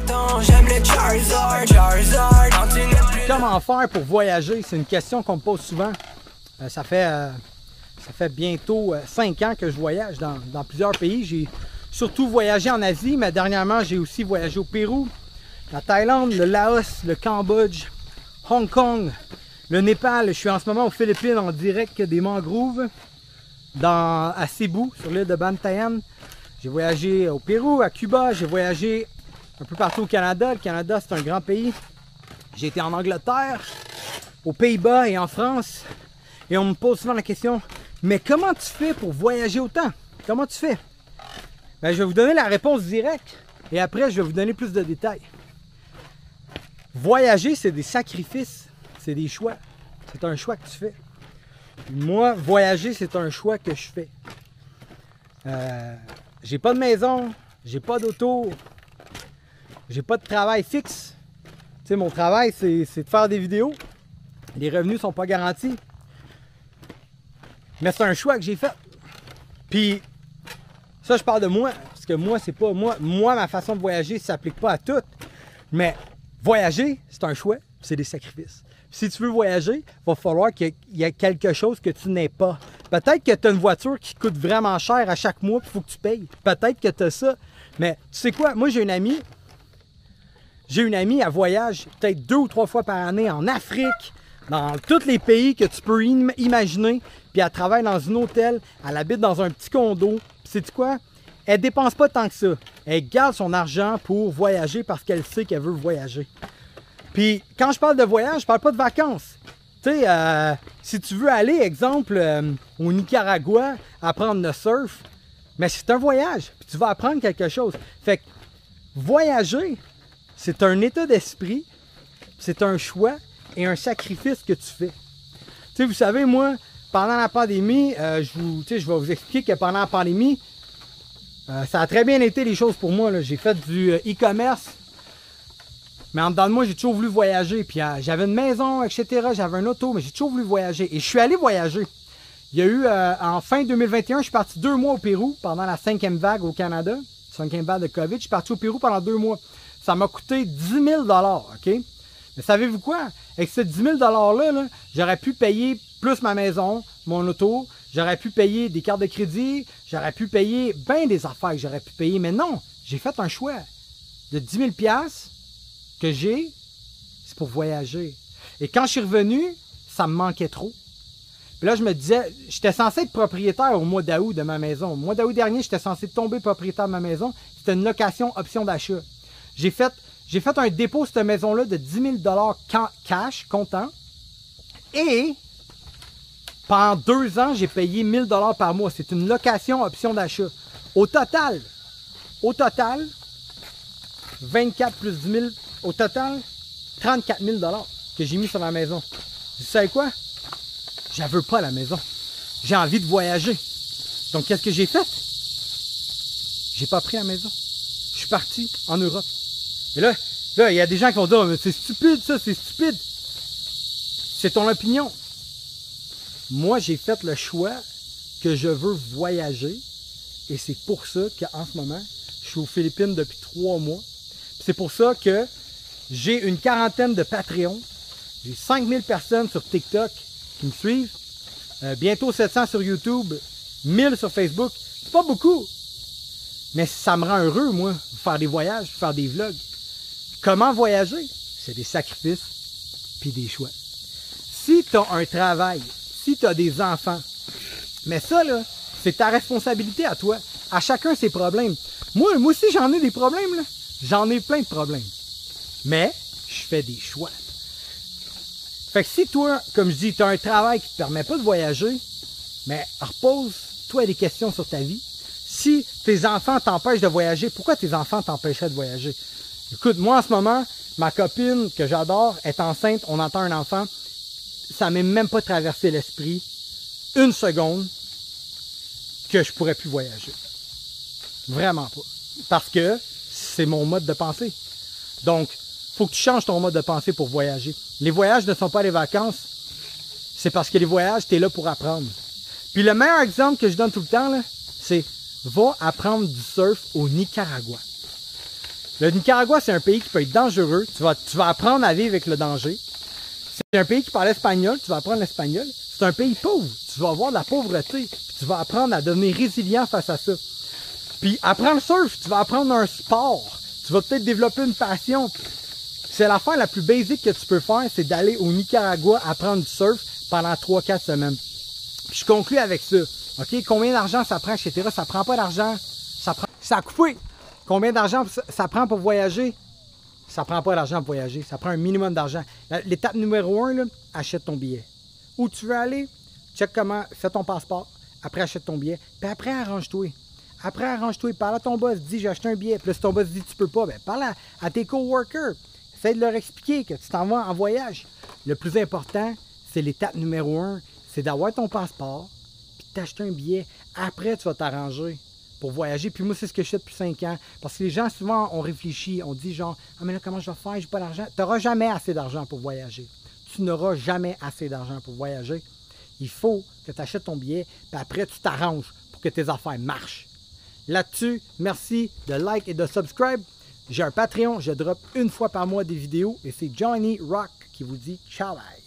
bâton, j'aime le Charizard, Charizard. Quand tu n'es plus... Comment faire pour voyager? C'est une question qu'on me pose souvent. Ça fait bientôt 5 ans que je voyage dans plusieurs pays. J'ai surtout voyagé en Asie, mais dernièrement, j'ai aussi voyagé au Pérou, la Thaïlande, le Laos, le Cambodge, Hong Kong, le Népal. Je suis en ce moment aux Philippines en direct des mangroves à Cebu, sur l'île de Bantayan. J'ai voyagé au Pérou, à Cuba, j'ai voyagé un peu partout au Canada. Le Canada, c'est un grand pays. J'ai été en Angleterre, aux Pays-Bas et en France. Et on me pose souvent la question, mais comment tu fais pour voyager autant? Comment tu fais? Ben, je vais vous donner la réponse directe et après, je vais vous donner plus de détails. Voyager, c'est des sacrifices, c'est des choix. C'est un choix que tu fais. Moi, voyager, c'est un choix que je fais. J'ai pas de maison, j'ai pas d'auto, j'ai pas de travail fixe. Tu sais, mon travail, c'est de faire des vidéos. Les revenus sont pas garantis. Mais c'est un choix que j'ai fait. Puis, ça, je parle de moi. Parce que moi, c'est pas moi. Moi, ma façon de voyager, ça s'applique pas à tout. Mais voyager, c'est un choix, c'est des sacrifices. Si tu veux voyager, il va falloir qu'il y ait quelque chose que tu n'aies pas. Peut-être que tu as une voiture qui coûte vraiment cher à chaque mois, il faut que tu payes. Peut-être que tu as ça. Mais tu sais quoi? Moi, j'ai une amie. Elle voyage peut-être 2 ou 3 fois par année en Afrique, dans tous les pays que tu peux imaginer. Puis elle travaille dans un hôtel, elle habite dans un petit condo. Puis sais-tu quoi? Elle dépense pas tant que ça. Elle garde son argent pour voyager parce qu'elle sait qu'elle veut voyager. Puis quand je parle de voyage, je parle pas de vacances. Tu sais, si tu veux aller, exemple, au Nicaragua, apprendre le surf, mais c'est un voyage. Puis tu vas apprendre quelque chose. Fait que voyager, c'est un état d'esprit, c'est un choix et un sacrifice que tu fais. Tu sais, vous savez, moi, pendant la pandémie, je vais vous expliquer que pendant la pandémie, ça a très bien été les choses pour moi. J'ai fait du e-commerce, mais en dedans de moi, j'ai toujours voulu voyager. Puis j'avais une maison, etc. J'avais un auto, mais j'ai toujours voulu voyager. Et je suis allé voyager. Il y a eu, en fin 2021, je suis parti 2 mois au Pérou pendant la 5e vague au Canada. 5e vague de COVID. Je suis parti au Pérou pendant 2 mois. Ça m'a coûté 10 000 $, OK? Mais savez-vous quoi? Avec ces 10 000 $-là, j'aurais pu payer plus ma maison, mon auto, j'aurais pu payer des cartes de crédit, j'aurais pu payer bien des affaires que j'aurais pu payer. Mais non, j'ai fait un choix de 10 000 $ que j'ai, c'est pour voyager. Et quand je suis revenu, ça me manquait trop. Puis là, je me disais, j'étais censé être propriétaire au mois d'août de ma maison. Au mois d'août dernier, j'étais censé tomber propriétaire de ma maison. C'était une location option d'achat. J'ai fait un dépôt sur cette maison-là de 10 000 $ cash, comptant. Et pendant 2 ans, j'ai payé 1 000 $ par mois. C'est une location option d'achat. Au total, 24 plus 10 000, au total, 34 000 $ que j'ai mis sur la maison. Vous savez quoi? Je veux pas la maison. J'ai envie de voyager. Donc, qu'est-ce que j'ai fait? J'ai pas pris la maison. Je suis parti en Europe. Et là, il y a des gens qui vont dire, oh, mais c'est stupide ça, c'est stupide. C'est ton opinion. Moi, j'ai fait le choix que je veux voyager. Et c'est pour ça qu'en ce moment, je suis aux Philippines depuis 3 mois. C'est pour ça que j'ai une quarantaine de Patreons. J'ai 5000 personnes sur TikTok qui me suivent. Bientôt 700 sur YouTube. 1000 sur Facebook. C'est pas beaucoup. Mais ça me rend heureux, moi, de faire des voyages, de faire des vlogs. Comment voyager? C'est des sacrifices puis des choix. Si tu as un travail, si tu as des enfants, mais ça, là, c'est ta responsabilité à toi. À chacun ses problèmes. Moi aussi, j'en ai des problèmes, là. J'en ai plein de problèmes. Mais, je fais des choix. Fait que si toi, comme je dis, tu as un travail qui ne te permet pas de voyager, mais repose-toi des questions sur ta vie. Si tes enfants t'empêchent de voyager, pourquoi tes enfants t'empêcheraient de voyager? Écoute, moi en ce moment, ma copine que j'adore est enceinte, on entend un enfant. Ça m'est même pas traversé l'esprit une seconde que je pourrais plus voyager. Vraiment pas. Parce que c'est mon mode de pensée. Donc, faut que tu changes ton mode de pensée pour voyager. Les voyages ne sont pas les vacances. C'est parce que les voyages, tu es là pour apprendre. Puis le meilleur exemple que je donne tout le temps, là, c'est va apprendre du surf au Nicaragua. Le Nicaragua, c'est un pays qui peut être dangereux. Tu vas apprendre à vivre avec le danger. C'est un pays qui parle espagnol. Tu vas apprendre l'espagnol. C'est un pays pauvre. Tu vas avoir de la pauvreté. Puis tu vas apprendre à devenir résilient face à ça. Puis apprends le surf. Tu vas apprendre un sport. Tu vas peut-être développer une passion. C'est l'affaire la plus basique que tu peux faire, c'est d'aller au Nicaragua apprendre du surf pendant 3-4 semaines. Puis je conclue avec ça. OK? Combien d'argent ça prend, etc. Ça prend pas d'argent. Ça a coupé. Combien d'argent ça prend pour voyager? Ça prend pas d'argent pour voyager. Ça prend un minimum d'argent. L'étape numéro 1, là, achète ton billet. Où tu veux aller, check comment, fais ton passeport. Après, achète ton billet. Puis après, arrange-toi. Après, arrange-toi. Parle à ton boss. Dis, j'ai acheté un billet. Puis là, si ton boss dit, tu peux pas, ben, parle à tes coworkers. Essaye de leur expliquer que tu t'en vas en voyage. Le plus important, c'est l'étape numéro 1. C'est d'avoir ton passeport. Puis de t'acheter un billet. Après, tu vas t'arranger pour voyager. Puis moi, c'est ce que je fais depuis 5 ans. Parce que les gens, souvent, on réfléchit. On dit genre, ah, mais là, comment je vais faire? J'ai pas d'argent. Tu n'auras jamais assez d'argent pour voyager. Tu n'auras jamais assez d'argent pour voyager. Il faut que tu achètes ton billet. Puis après, tu t'arranges pour que tes affaires marchent. Là-dessus, merci de like et de subscribe. J'ai un Patreon. Je drop une fois par mois des vidéos. Et c'est Johnny Rock qui vous dit ciao bye.